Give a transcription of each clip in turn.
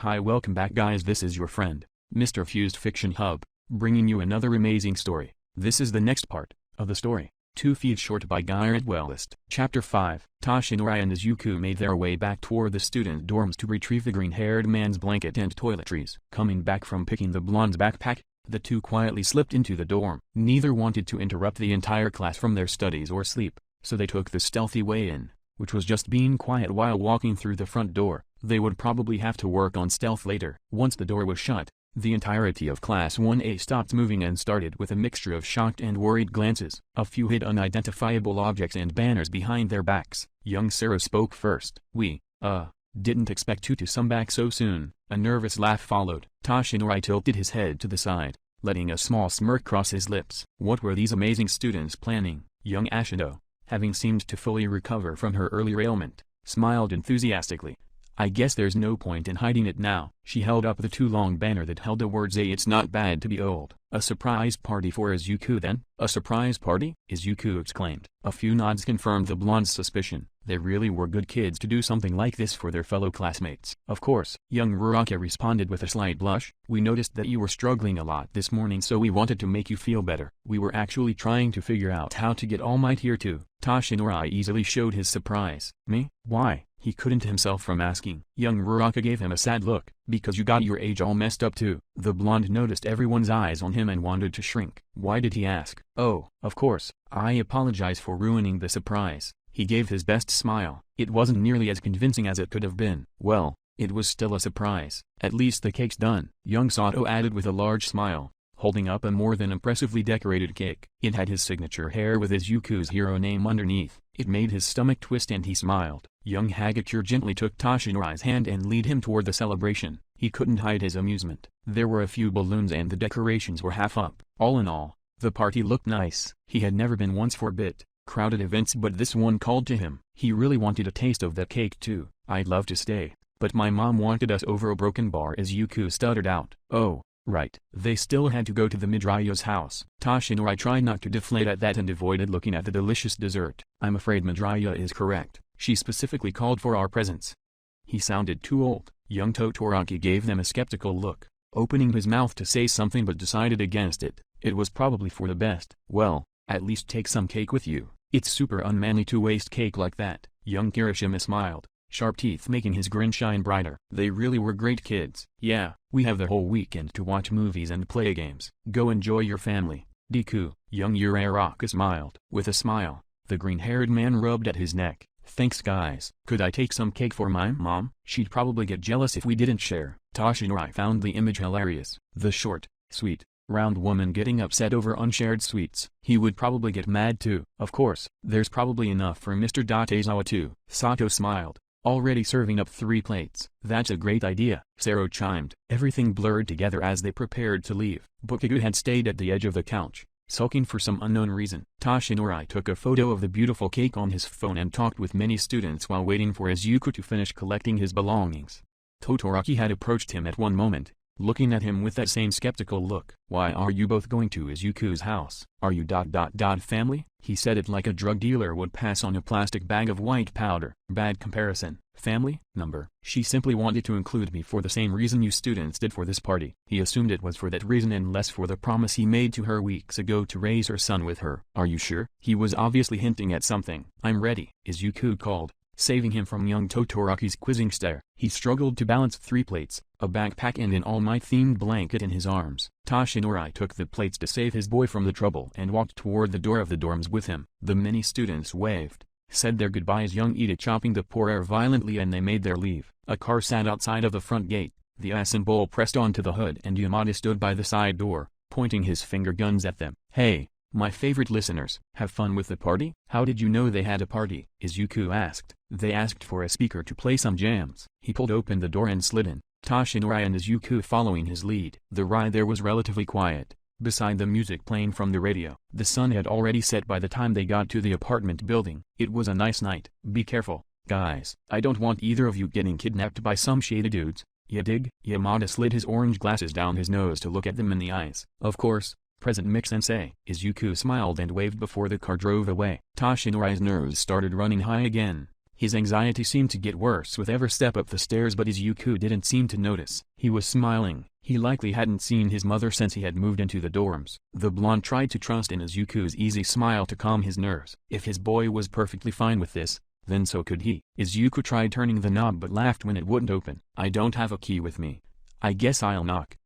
Hi, welcome back guys, this is your friend, Mr. Fused Fiction Hub, bringing you another amazing story. This is the next part of the story, 2 Feet Short by Garrett Wellist. Chapter 5. Toshinori and Izuku made their way back toward the student dorms to retrieve the green-haired man's blanket and toiletries. Coming back from picking the blonde's backpack, the two quietly slipped into the dorm. Neither wanted to interrupt the entire class from their studies or sleep, so they took the stealthy way in, which was just being quiet while walking through the front door. They would probably have to work on stealth later. Once the door was shut, the entirety of Class 1A stopped moving and started with a mixture of shocked and worried glances. A few hid unidentifiable objects and banners behind their backs. Young Sarah spoke first. We, didn't expect you to come back so soon. A nervous laugh followed. Toshinori tilted his head to the side, letting a small smirk cross his lips. What were these amazing students planning? Young Ashido, having seemed to fully recover from her earlier ailment, smiled enthusiastically. I guess there's no point in hiding it now. She held up the too long banner that held the words "It's not bad to be old." A surprise party for Izuku then? A surprise party? Izuku exclaimed. A few nods confirmed the blonde's suspicion. They really were good kids to do something like this for their fellow classmates. Of course, young Ruroka responded with a slight blush. We noticed that you were struggling a lot this morning, so we wanted to make you feel better. We were actually trying to figure out how to get All Might here too. Toshinori easily showed his surprise. Me? Why? He couldn't help from asking. Young Ruroka gave him a sad look. Because you got your age all messed up too. The blonde noticed everyone's eyes on him and wanted to shrink. Why did he ask? Oh, of course, I apologize for ruining the surprise. He gave his best smile. It wasn't nearly as convincing as it could have been. Well, it was still a surprise. At least the cake's done. Young Sato added with a large smile, holding up a more than impressively decorated cake. It had his signature hair with Izuku's hero name underneath. It made his stomach twist and he smiled. Young Hagakure gently took Toshinori's hand and led him toward the celebration. He couldn't hide his amusement. There were a few balloons and the decorations were half up. All in all, the party looked nice. He had never been once for a bit crowded events, but this one called to him. He really wanted a taste of that cake too. I'd love to stay, but my mom wanted us over a broken bar, Izuku stuttered out. Oh, right. They still had to go to the Midraya's house. Toshinori tried not to deflate at that and avoided looking at the delicious dessert. I'm afraid Midraya is correct. She specifically called for our presence. He sounded too old. Young Todoroki gave them a skeptical look, opening his mouth to say something but decided against it. It was probably for the best. Well, at least take some cake with you. It's super unmanly to waste cake like that. Young Kirishima smiled, sharp teeth making his grin shine brighter. They really were great kids. Yeah, we have the whole weekend to watch movies and play games. Go enjoy your family. Deku. Young Uraraka smiled. With a smile, the green-haired man rubbed at his neck. Thanks guys. Could I take some cake for my mom? She'd probably get jealous if we didn't share. Toshinori found the image hilarious. The short, sweet, round woman getting upset over unshared sweets. He would probably get mad too. Of course, there's probably enough for Mr. Datezawa too. Sato smiled, already serving up 3 plates. That's a great idea, Sero chimed. Everything blurred together as they prepared to leave. Bukagu had stayed at the edge of the couch, sulking for some unknown reason. Toshinori took a photo of the beautiful cake on his phone and talked with many students while waiting for Izuku to finish collecting his belongings. Todoroki had approached him at one moment, looking at him with that same skeptical look. Why are you both going to Izuku's house? Are you ... family? He said it like a drug dealer would pass on a plastic bag of white powder. Bad comparison. Family? Number. She simply wanted to include me for the same reason you students did for this party. He assumed it was for that reason and less for the promise he made to her weeks ago to raise her son with her. Are you sure? He was obviously hinting at something. I'm ready, Izuku called, saving him from young Todoroki's quizzing stare. He struggled to balance 3 plates, a backpack and an All Might-themed blanket in his arms. Toshinori took the plates to save his boy from the trouble and walked toward the door of the dorms with him. The many students waved, said their goodbyes, young Ida chopping the poor air violently, and they made their leave. A car sat outside of the front gate, the Asin bowl pressed onto the hood, and Yamada stood by the side door, pointing his finger guns at them. Hey, my favorite listeners, have fun with the party? How did you know they had a party? Izuku asked. They asked for a speaker to play some jams. He pulled open the door and slid in, Toshinori and Izuku following his lead. The ride there was relatively quiet, beside the music playing from the radio. The sun had already set by the time they got to the apartment building. It was a nice night. Be careful, guys. I don't want either of you getting kidnapped by some shady dudes. Ya dig? Yamada slid his orange glasses down his nose to look at them in the eyes. Of course. Present Mix-sensei. Izuku smiled and waved before the car drove away. Toshinori's nerves started running high again. His anxiety seemed to get worse with every step up the stairs, but Izuku didn't seem to notice. He was smiling. He likely hadn't seen his mother since he had moved into the dorms. The blonde tried to trust in Izuku's easy smile to calm his nerves. If his boy was perfectly fine with this, then so could he. Izuku tried turning the knob but laughed when it wouldn't open. I don't have a key with me. I guess I'll knock.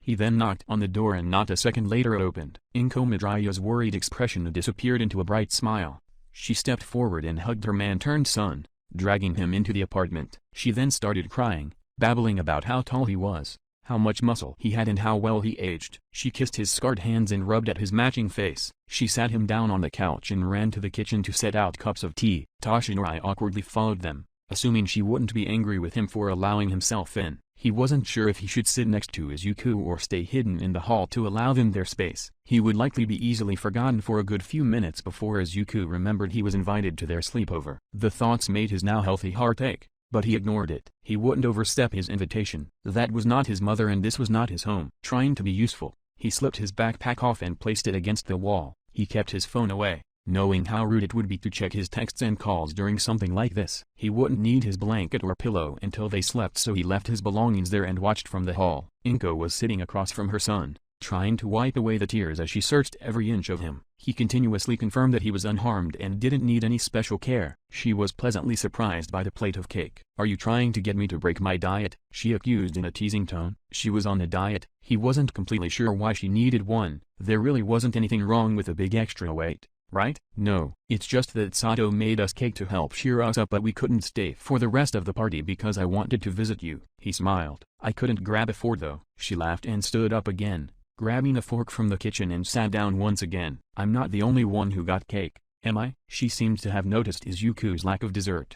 He then knocked on the door and not a second later it opened. Inko Midoriya's worried expression disappeared into a bright smile. She stepped forward and hugged her man-turned son, dragging him into the apartment. She then started crying, babbling about how tall he was, how much muscle he had and how well he aged. She kissed his scarred hands and rubbed at his matching face. She sat him down on the couch and ran to the kitchen to set out cups of tea. Toshinori awkwardly followed them, assuming she wouldn't be angry with him for allowing himself in. He wasn't sure if he should sit next to Izuku or stay hidden in the hall to allow them their space. He would likely be easily forgotten for a good few minutes before Izuku remembered he was invited to their sleepover. The thoughts made his now healthy heart ache, but he ignored it. He wouldn't overstep his invitation. That was not his mother and this was not his home. Trying to be useful, he slipped his backpack off and placed it against the wall. He kept his phone away, knowing how rude it would be to check his texts and calls during something like this. He wouldn't need his blanket or pillow until they slept, so he left his belongings there and watched from the hall. Inko was sitting across from her son, trying to wipe away the tears as she searched every inch of him. He continuously confirmed that he was unharmed and didn't need any special care. She was pleasantly surprised by the plate of cake. Are you trying to get me to break my diet? She accused in a teasing tone. She was on a diet. He wasn't completely sure why she needed one. There really wasn't anything wrong with a big extra weight, right? No, it's just that Sato made us cake to help cheer us up, but we couldn't stay for the rest of the party because I wanted to visit you. He smiled. I couldn't grab a fork though. She laughed and stood up again, grabbing a fork from the kitchen and sat down once again. I'm not the only one who got cake, am I? She seemed to have noticed Izuku's lack of dessert.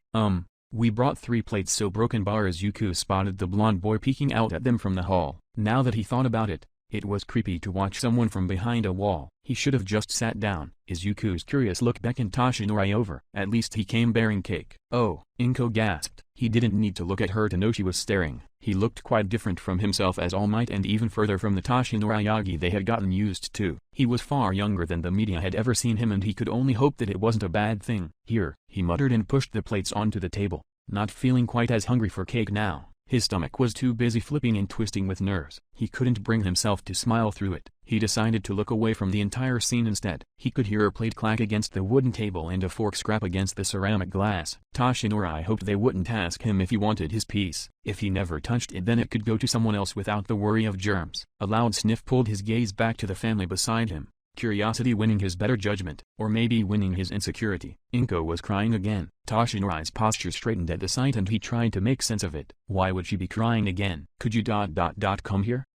We brought 3 plates. So broken bar. Izuku spotted the blonde boy peeking out at them from the hall. Now that he thought about it, it was creepy to watch someone from behind a wall. He should have just sat down. Izuku's curious look beckoned Toshinori over. At least he came bearing cake. Oh, Inko gasped. He didn't need to look at her to know she was staring. He looked quite different from himself as All Might and even further from the Toshinori Yagi they had gotten used to. He was far younger than the media had ever seen him and he could only hope that it wasn't a bad thing. Here, he muttered and pushed the plates onto the table, not feeling quite as hungry for cake now. His stomach was too busy flipping and twisting with nerves. He couldn't bring himself to smile through it. He decided to look away from the entire scene instead. He could hear a plate clack against the wooden table and a fork scrap against the ceramic glass. Toshinori hoped they wouldn't ask him if he wanted his piece. If he never touched it, then it could go to someone else without the worry of germs. A loud sniff pulled his gaze back to the family beside him. Curiosity winning his better judgment, or maybe winning his insecurity. Inko was crying again. Toshinori's posture straightened at the sight and he tried to make sense of it. Why would she be crying again? Could you come here?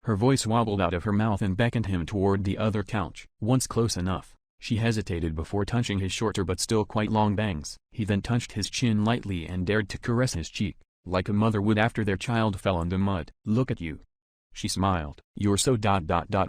Her voice wobbled out of her mouth and beckoned him toward the other couch. Once close enough, she hesitated before touching his shorter but still quite long bangs. He then touched his chin lightly and dared to caress his cheek, like a mother would after their child fell in the mud. Look at you. She smiled. You're so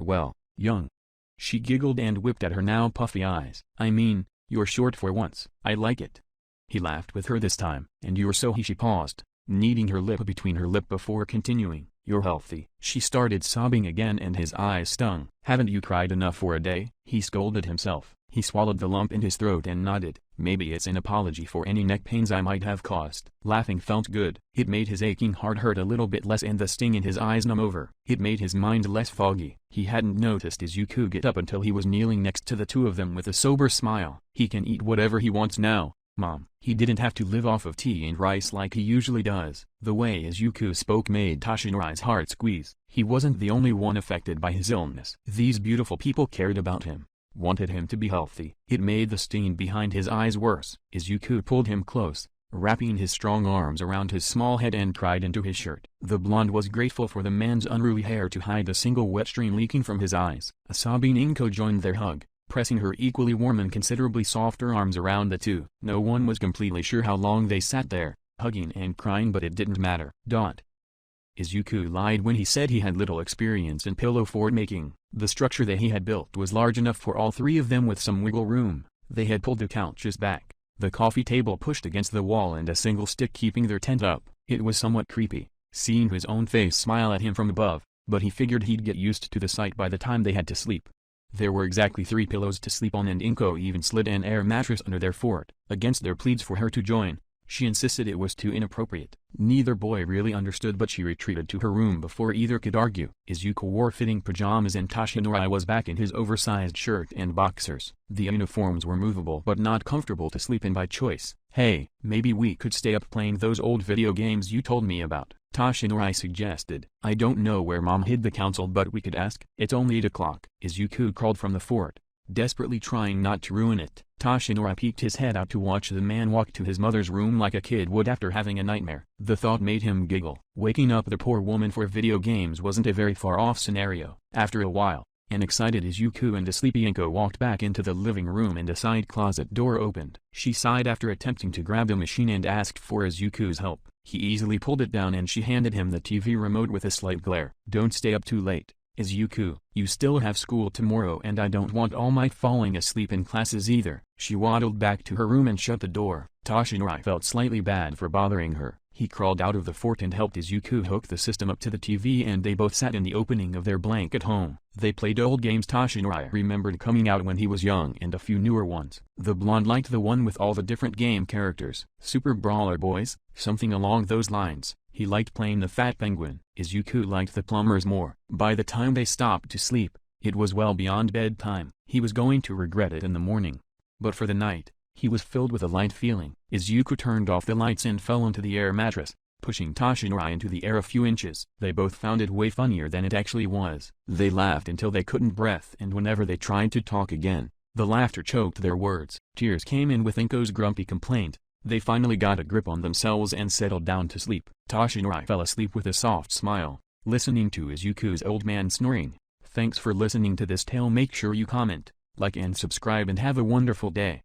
well, young. She giggled and whipped at her now puffy eyes. I mean, you're short for once. I like it. He laughed with her this time. And you're so She paused, kneading her lip between her lip before continuing. You're healthy. She started sobbing again and his eyes stung. Haven't you cried enough for a day? He scolded himself. He swallowed the lump in his throat and nodded. Maybe it's an apology for any neck pains I might have caused. Laughing felt good. It made his aching heart hurt a little bit less and the sting in his eyes numb over. It made his mind less foggy. He hadn't noticed Izuku get up until he was kneeling next to the two of them with a sober smile. He can eat whatever he wants now, Mom. He didn't have to live off of tea and rice like he usually does. The way Izuku spoke made Toshinori's heart squeeze. He wasn't the only one affected by his illness. These beautiful people cared about him, wanted him to be healthy. It made the stain behind his eyes worse. Izuku pulled him close, wrapping his strong arms around his small head and cried into his shirt. The blonde was grateful for the man's unruly hair to hide the single wet stream leaking from his eyes. A sobbing Inko joined their hug, pressing her equally warm and considerably softer arms around the two. No one was completely sure how long they sat there, hugging and crying, but it didn't matter. Izuku lied when he said he had little experience in pillow fort making. The structure that he had built was large enough for all three of them with some wiggle room. They had pulled the couches back, the coffee table pushed against the wall and a single stick keeping their tent up. It was somewhat creepy, seeing his own face smile at him from above, but he figured he'd get used to the sight by the time they had to sleep. There were exactly 3 pillows to sleep on and Inko even slid an air mattress under their fort. Against their pleas for her to join, She insisted it was too inappropriate. Neither boy really understood, but she retreated to her room before either could argue. Izuku wore fitting pajamas and Toshinori was back in his oversized shirt and boxers. The uniforms were movable but not comfortable to sleep in by choice. "Hey, maybe we could stay up playing those old video games you told me about," Toshinori suggested. "I don't know where Mom hid the console, but we could ask." "It's only 8 o'clock. Izuku crawled from the fort, desperately trying not to ruin it. Toshinori peeked his head out to watch the man walk to his mother's room like a kid would after having a nightmare. The thought made him giggle. Waking up the poor woman for video games wasn't a very far-off scenario. After a while, an excited Izuku and a sleepy Inko walked back into the living room and a side closet door opened. She sighed after attempting to grab the machine and asked for Izuku's help. He easily pulled it down and she handed him the TV remote with a slight glare. "Don't stay up too late, Izuku. You still have school tomorrow and I don't want All Might falling asleep in classes either." She waddled back to her room and shut the door. Toshinori felt slightly bad for bothering her. He crawled out of the fort and helped Izuku hook the system up to the TV, and they both sat in the opening of their blanket home. They played old games Toshinori remembered coming out when he was young and a few newer ones. The blonde liked the one with all the different game characters. Super Brawler Boys, something along those lines. He liked playing the Fat Penguin. Izuku liked the Plumbers more. By the time they stopped to sleep, it was well beyond bedtime. He was going to regret it in the morning. But for the night, he was filled with a light feeling. Izuku turned off the lights and fell onto the air mattress, pushing Toshinori into the air a few inches. They both found it way funnier than it actually was. They laughed until they couldn't breathe, and whenever they tried to talk again, the laughter choked their words. Tears came in with Inko's grumpy complaint. They finally got a grip on themselves and settled down to sleep. Toshinori fell asleep with a soft smile, listening to Izuku's old man snoring. Thanks for listening to this tale. Make sure you comment, like and subscribe, and have a wonderful day.